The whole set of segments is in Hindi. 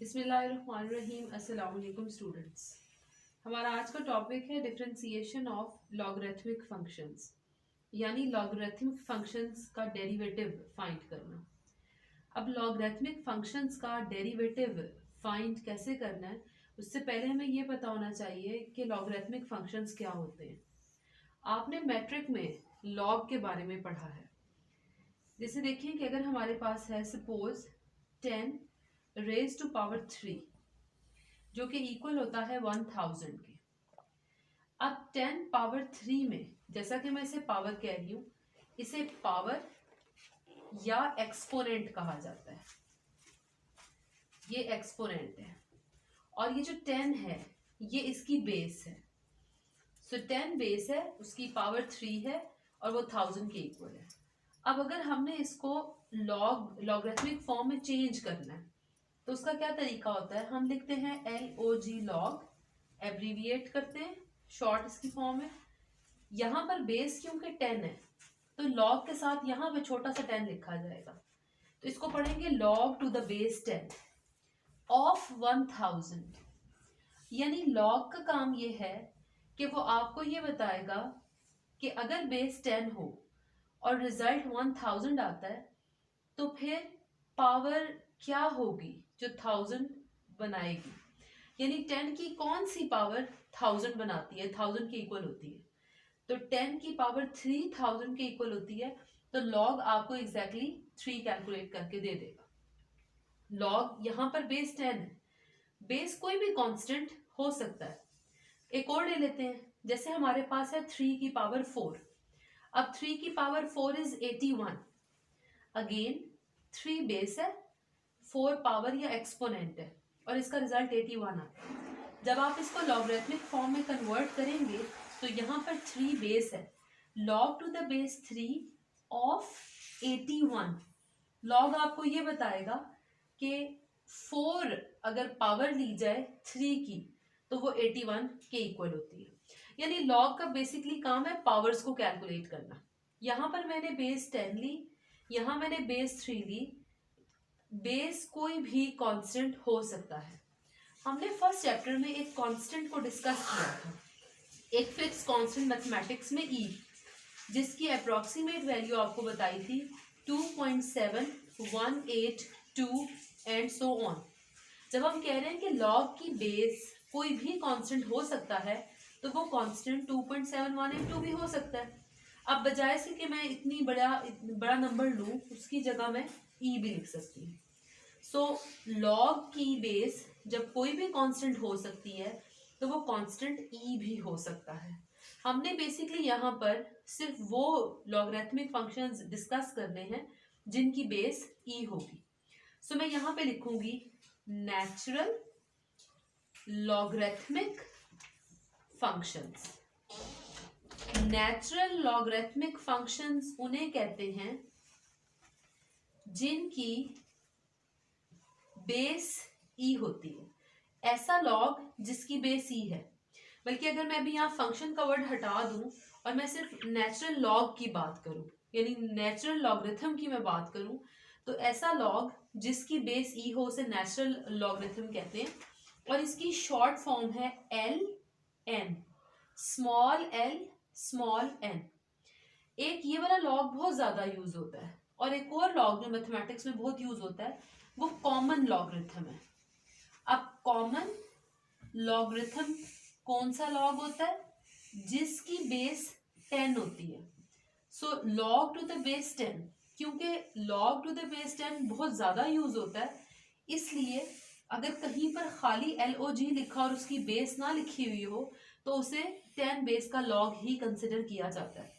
बिस्मिल्लाहिर्रहमानिर्रहीम। अस्सलाम वालेकुम स्टूडेंट्स। हमारा आज का टॉपिक है डिफरेंशिएशन ऑफ लॉगरिथमिक फंक्शंस, यानी लॉगरिथमिक फंक्शंस का डेरिवेटिव फाइंड करना। अब लॉगरिथमिक फंक्शंस का डेरिवेटिव फाइंड कैसे करना है, उससे पहले हमें ये पता होना चाहिए कि लॉगरिथमिक फंक्शंस क्या होते हैं। आपने मैट्रिक में लॉग के बारे में पढ़ा है। जैसे देखिए कि अगर हमारे पास है सपोज 10 रेज टू पावर 3 जो कि इक्वल होता है 1000 के। अब 10 पावर 3 में, जैसा कि मैं इसे पावर कह रही हूं, इसे पावर या एक्सपोनेंट कहा जाता है। ये एक्सपोनेंट है और ये जो 10 है ये इसकी बेस है। सो 10 बेस है, उसकी पावर 3 है और वो 1000 के इक्वल है। अब अगर हमने इसको लॉगरिथमिक फॉर्म में चेंज करना है तो उसका क्या तरीका होता है, हम लिखते हैं LOG लॉग, एब्रीविएट करते हैं, शॉर्ट इसकी फॉर्म है। यहाँ पर बेस क्योंकि 10 है तो लॉग के साथ यहाँ पे छोटा सा 10 लिखा जाएगा, तो इसको पढ़ेंगे log to the base 10 of 1000। यानी लॉग का काम ये है कि वो आपको ये बताएगा कि अगर बेस 10 हो और रिजल्ट 1000 आता है तो फिर पावर क्या होगी जो 1000 बनाएगी। यानी 10 की कौन सी पावर 1000 बनाती है, 1000 के इक्वल होती है। तो 10 की पावर 3000 के इक्वल होती है, तो लॉग आपको एग्जैक्टली 3 कैलकुलेट करके दे देगा। लॉग यहाँ पर बेस 10 है, बेस कोई भी कांस्टेंट हो सकता है। एक और ले लेते हैं, जैसे हमारे पास है 3 की पावर 4। अब 3 की पावर 4 इज 81। अगेन 3 बेस है, 4 पावर या एक्सपोनेंट है और इसका रिजल्ट 81 आता है। जब आप इसको लॉगरिथमिक फॉर्म में कन्वर्ट करेंगे तो यहाँ पर 3 बेस है, log to the base 3 of 81। Log आपको ये बताएगा कि 4 अगर पावर ली जाए 3 की तो वो 81 के इक्वल होती है। यानी लॉग का बेसिकली काम है पावर्स को कैलकुलेट करना। यहाँ पर मैंने बेस 10 ली, यहाँ मैंने बेस 3 ली। बेस कोई भी कांस्टेंट हो सकता है। हमने फर्स्ट चैप्टर में एक कांस्टेंट को डिस्कस किया था, एक फिक्स कांस्टेंट मैथमेटिक्स में ई, जिसकी अप्रोक्सीमेट वैल्यू आपको बताई थी 2.7, 1, 8, 2 एंड सो ऑन। जब हम कह रहे हैं कि लॉग की बेस कोई भी कांस्टेंट हो सकता है तो वो कांस्टेंट 2.7, 1 एंड 2 भी हो सकता है। अब बजाय से कि मैं इतनी बड़ा नंबर लूँ, उसकी जगह मैं ई भी लिख सकती हूँ। सो लॉग की बेस जब कोई भी कांस्टेंट हो सकती है तो वो कांस्टेंट ई भी हो सकता है। हमने बेसिकली यहाँ पर सिर्फ वो लॉगरिथमिक फंक्शंस डिस्कस करने हैं जिनकी बेस ई होगी। सो मैं यहाँ पे लिखूंगी natural logarithmic functions. Natural logarithmic functions उन्हें कहते हैं जिनकी बेस ई होती है। ऐसा लॉग जिसकी बेस ई है। बल्कि अगर मैं अभी यहाँ फंक्शन का वर्ड हटा दूं और मैं सिर्फ नेचुरल लॉग की बात करूं, यानी नेचुरल लॉगरिथम की मैं बात करूं, तो ऐसा लॉग जिसकी बेस ई हो उसे नेचुरल लॉगरिथम कहते हैं। और इसकी शॉर्ट फॉर्म है LN, small l small n। एक ये वाला लॉग बहुत ज्यादा यूज होता है और एक और लॉग जो मैथमेटिक्स में बहुत यूज होता है वो कॉमन लॉगरिथम है। अब कॉमन लॉगरिथम कौन सा लॉग होता है, जिसकी बेस 10 होती है। So log to the base 10, क्योंकि लॉग टू द बेस 10 बहुत ज्यादा यूज होता है, इसलिए अगर कहीं पर खाली LOG लिखा और उसकी बेस ना लिखी हुई हो तो उसे 10 बेस का लॉग ही कंसिडर किया जाता है।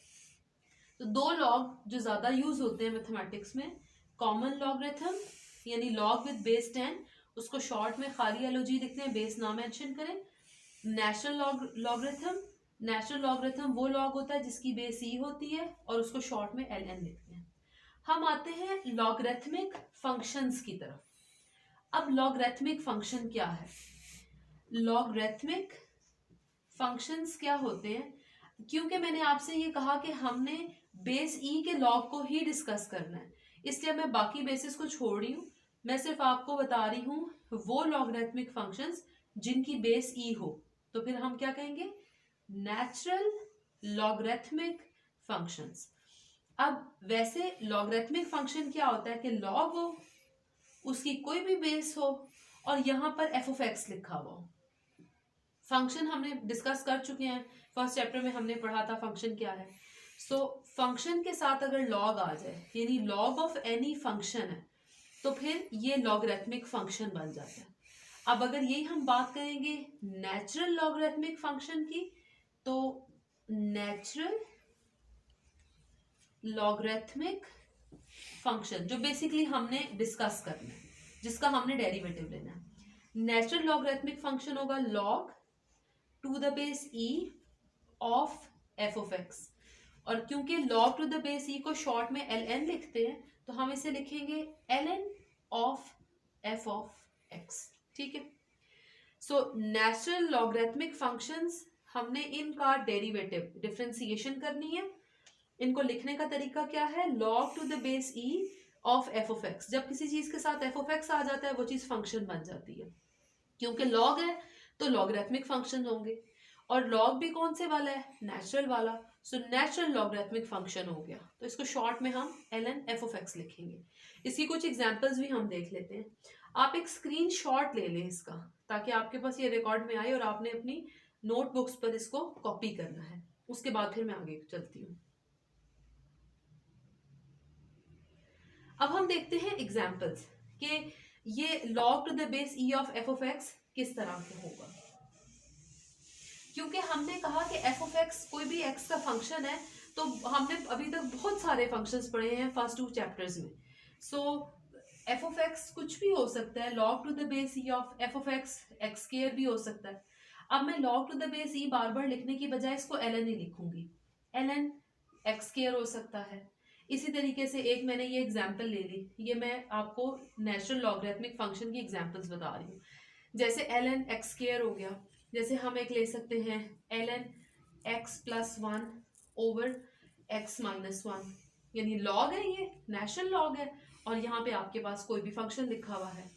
तो दो लॉग जो ज्यादा यूज होते हैं मैथमेटिक्स में, कॉमन लॉगरिथम यानी लॉग विद बेस 10, उसको शॉर्ट में खाली LOG लिखते हैं, बेस ना मेंशन करें। नेचुरल लॉगरिथम, नेचुरल लॉगरिथम वो लॉग होता है जिसकी बेस ई होती है और उसको शॉर्ट में LN लिखते हैं। हम आते हैं लॉगरिथमिक फंक्शंस की तरफ। अब लॉगरिथमिक फंक्शन क्या है, लॉगरिथमिक फंक्शंस क्या होते हैं, क्योंकि मैंने आपसे ये कहा कि हमने बेस ई के लॉग को ही डिस्कस करना है, इसलिए मैं बाकी बेसिस को छोड़ रही हूँ। मैं सिर्फ आपको बता रही हूं वो लॉगरिथमिक फंक्शंस जिनकी बेस ई हो, तो फिर हम क्या कहेंगे, नेचुरल लॉगरिथमिक फंक्शंस। अब वैसे लॉगरिथमिक फंक्शन क्या होता है कि लॉग हो, उसकी कोई भी बेस हो, और यहां पर एफ ऑफ एक्स लिखा हुआ हो। फंक्शन हमने डिस्कस कर चुके हैं, फर्स्ट चैप्टर में हमने पढ़ा था फंक्शन क्या है। सो फंक्शन के साथ अगर लॉग आ जाए, यानी लॉग ऑफ एनी फंक्शन है, तो फिर ये लॉगरिथमिक फंक्शन बन जाता है। अब अगर यही हम बात करेंगे नेचुरल लॉगरिथमिक फंक्शन की, तो नेचुरल लॉगरिथमिक फंक्शन जो बेसिकली हमने डिस्कस करना है, जिसका हमने डेरिवेटिव लेना है, नेचुरल लॉगरिथमिक फंक्शन होगा log to the base e of f of x. और क्योंकि log to the base e को शॉर्ट में ln लिखते हैं, तो हम इसे लिखेंगे ln of f of x. ठीक है, सो नेचुरल लॉगरिथमिक फंक्शंस हमने इनका डेरिवेटिव डिफरेंशिएशन करनी है। इनको लिखने का तरीका क्या है, log to the base e of f of x. जब किसी चीज के साथ एफ ऑफ एक्स आ जाता है वो चीज फंक्शन बन जाती है, क्योंकि log है तो लॉगरिथमिक फंक्शन होंगे, और log भी कौन से वाला है, नेचुरल वाला। सो नेचुरल लॉगरिथमिक फंक्शन हो गया, तो इसको शॉर्ट में हम ln एफ ऑफ एक्स लिखेंगे। इसकी कुछ एग्जांपल्स भी हम देख लेते हैं। आप एक स्क्रीनशॉट ले लें इसका, ताकि आपके पास ये रिकॉर्ड में आए और आपने अपनी नोटबुक्स पर इसको कॉपी करना है। उसके बाद फिर मैं आगे चलती हूँ। अब हम देखते हैं एग्जाम्पल्स कि ये log to the base e of f of x किस तरह के होगा। क्योंकि हमने कहा कि एफ ऑफ एक्स कोई भी एक्स का फंक्शन है, तो हमने अभी तक बहुत सारे फंक्शंस पढ़े हैं फर्स्ट 2 चैप्टर्स में। सो एफ ऑफ एक्स कुछ भी हो सकता है, log to the base e of f of x x square भी हो सकता है। अब मैं log to the base e बार बार लिखने की बजाय इसको ln ही लिखूंगी, ln एक्स स्क्वायर हो सकता है। इसी तरीके से एक मैंने ये एग्जाम्पल ले ली, ये मैं आपको नेचुरल लॉगरिथमिक फंक्शन की एग्जाम्पल्स बता रही हूँ। जैसे ln एक्स स्क्वायर हो गया, जैसे हम एक ले सकते हैं ln x plus 1 over x minus 1, यानी लॉग है, ये नेचुरल लॉग है, और यहाँ पे आपके पास कोई भी फंक्शन लिखा हुआ है।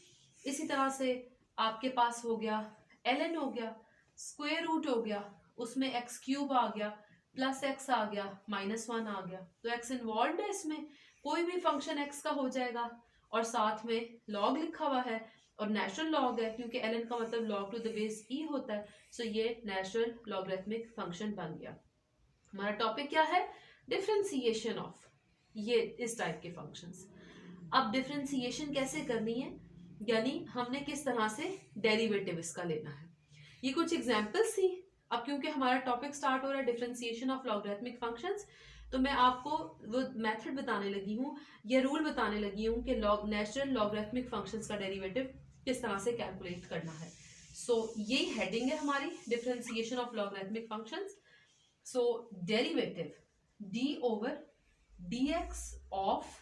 इसी तरह से आपके पास हो गया ln हो गया, स्क्वायर रूट हो गया, उसमें x क्यूब आ गया, प्लस x आ गया, माइनस 1 आ गया, तो x इन्वॉल्व है इसमें, कोई भी फंक्शन x का हो जाएगा, और साथ में लॉग लिखा हुआ है, और नेचुरल लॉग है क्योंकि ln का मतलब log to the base e होता है। सो ये नेचुरल लॉगरिथमिक फंक्शन बन गया। हमारा टॉपिक क्या है, डिफरेंशिएशन ऑफ ये इस टाइप के फंक्शंस। अब डिफरेंशिएशन कैसे करनी है, यानी हमने किस तरह से डेरिवेटिव इसका लेना है, ये कुछ एग्जांपल्स थी। अब क्योंकि हमारा टॉपिक स्टार्ट हो रहा है डिफरेंशिएशन ऑफ लॉगरिथमिक फंक्शंस, तो मैं आपको वो मेथड बताने लगी हूँ, ये रूल बताने लगी हूँ कि नेचुरल लॉगरिथमिक फंक्शंस का डेरिवेटिव किस तरह से कैलकुलेट करना है। सो यही हेडिंग है हमारी, differentiation of logarithmic functions. So derivative d over dx of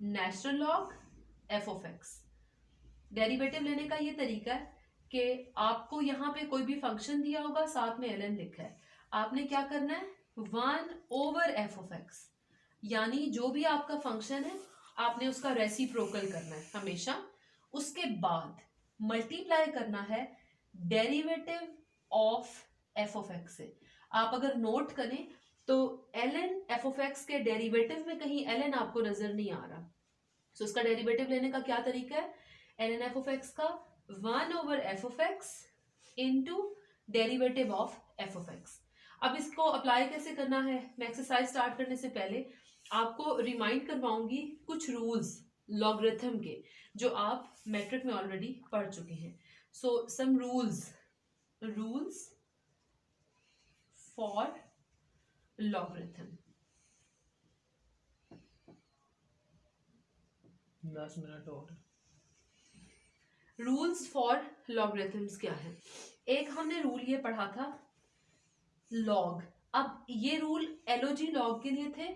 natural log F of x. Derivative लेने का ये तरीका है कि आपको यहाँ पे कोई भी फंक्शन दिया होगा, साथ में ln लिखा है, आपने क्या करना है 1 ओवर एफ ऑफ एक्स, यानी जो भी आपका फंक्शन है आपने उसका रेसिप्रोकल करना है हमेशा, उसके बाद मल्टीप्लाई करना है derivative of f of x से। आप अगर नोट करें तो ln एफ ऑफ एक्स के डेरिवेटिव में कहीं ln आपको नजर नहीं आ रहा, सो उसका डेरिवेटिव लेने का क्या तरीका है, ln एफ ऑफ एक्स का 1 over F of x into derivative of f of x. अब इसको अप्लाई कैसे करना है, मैं एक्सरसाइज स्टार्ट करने से पहले आपको रिमाइंड करवाऊंगी कुछ रूल्स लॉगरिथम के, जो आप मैट्रिक में ऑलरेडी पढ़ चुके हैं। So some rules for logarithm. 10 minute और। रूल्स फॉर लॉगरिथम्स क्या है, एक हमने रूल ये पढ़ा था लॉग। अब ये रूल एलओजी लॉग के लिए थे,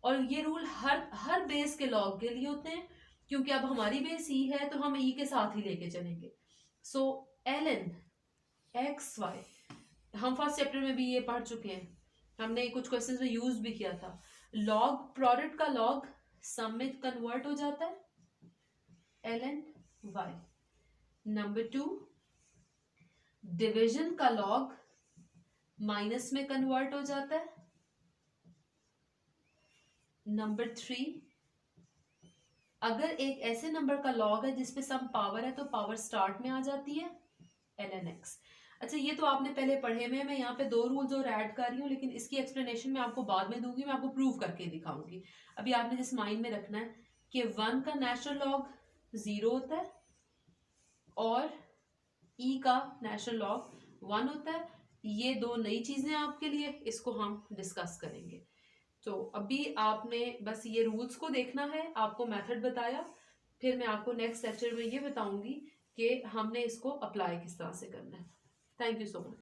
और ये रूल हर बेस के लॉग के लिए होते हैं, क्योंकि अब हमारी बेस ई है तो हम ई के साथ ही लेके चलेंगे। सो ln एक्स वाई, हम फर्स्ट चैप्टर में भी ये पढ़ चुके हैं, हमने कुछ क्वेश्चंस में यूज भी किया था। लॉग प्रोडक्ट का लॉग सम में कन्वर्ट हो जाता है, ln y। नंबर 2, डिवीजन का लॉग माइनस में कन्वर्ट हो जाता है। नंबर 3, अगर एक ऐसे नंबर का लॉग है जिसपे सम पावर है तो पावर स्टार्ट में आ जाती है ln x। अच्छा, ये तो आपने पहले पढ़े हुए हैं, मैं यहाँ पे 2 रूल्स और ऐड कर रही हूँ, लेकिन इसकी एक्सप्लेनेशन मैं आपको बाद में दूंगी, मैं आपको प्रूव करके दिखाऊंगी। अभी आपने जिस माइंड में रखना है कि 1 का नेचुरल लॉग 0 होता है और e का नेचुरल लॉग 1 होता है। ये 2 नई चीजें आपके लिए, इसको हम डिस्कस करेंगे। तो अभी आपने बस ये रूल्स को देखना है, आपको मेथड बताया, फिर मैं आपको नेक्स्ट लेक्चर में ये बताऊंगी कि हमने इसको अप्लाई किस तरह से करना है। Thank you so much.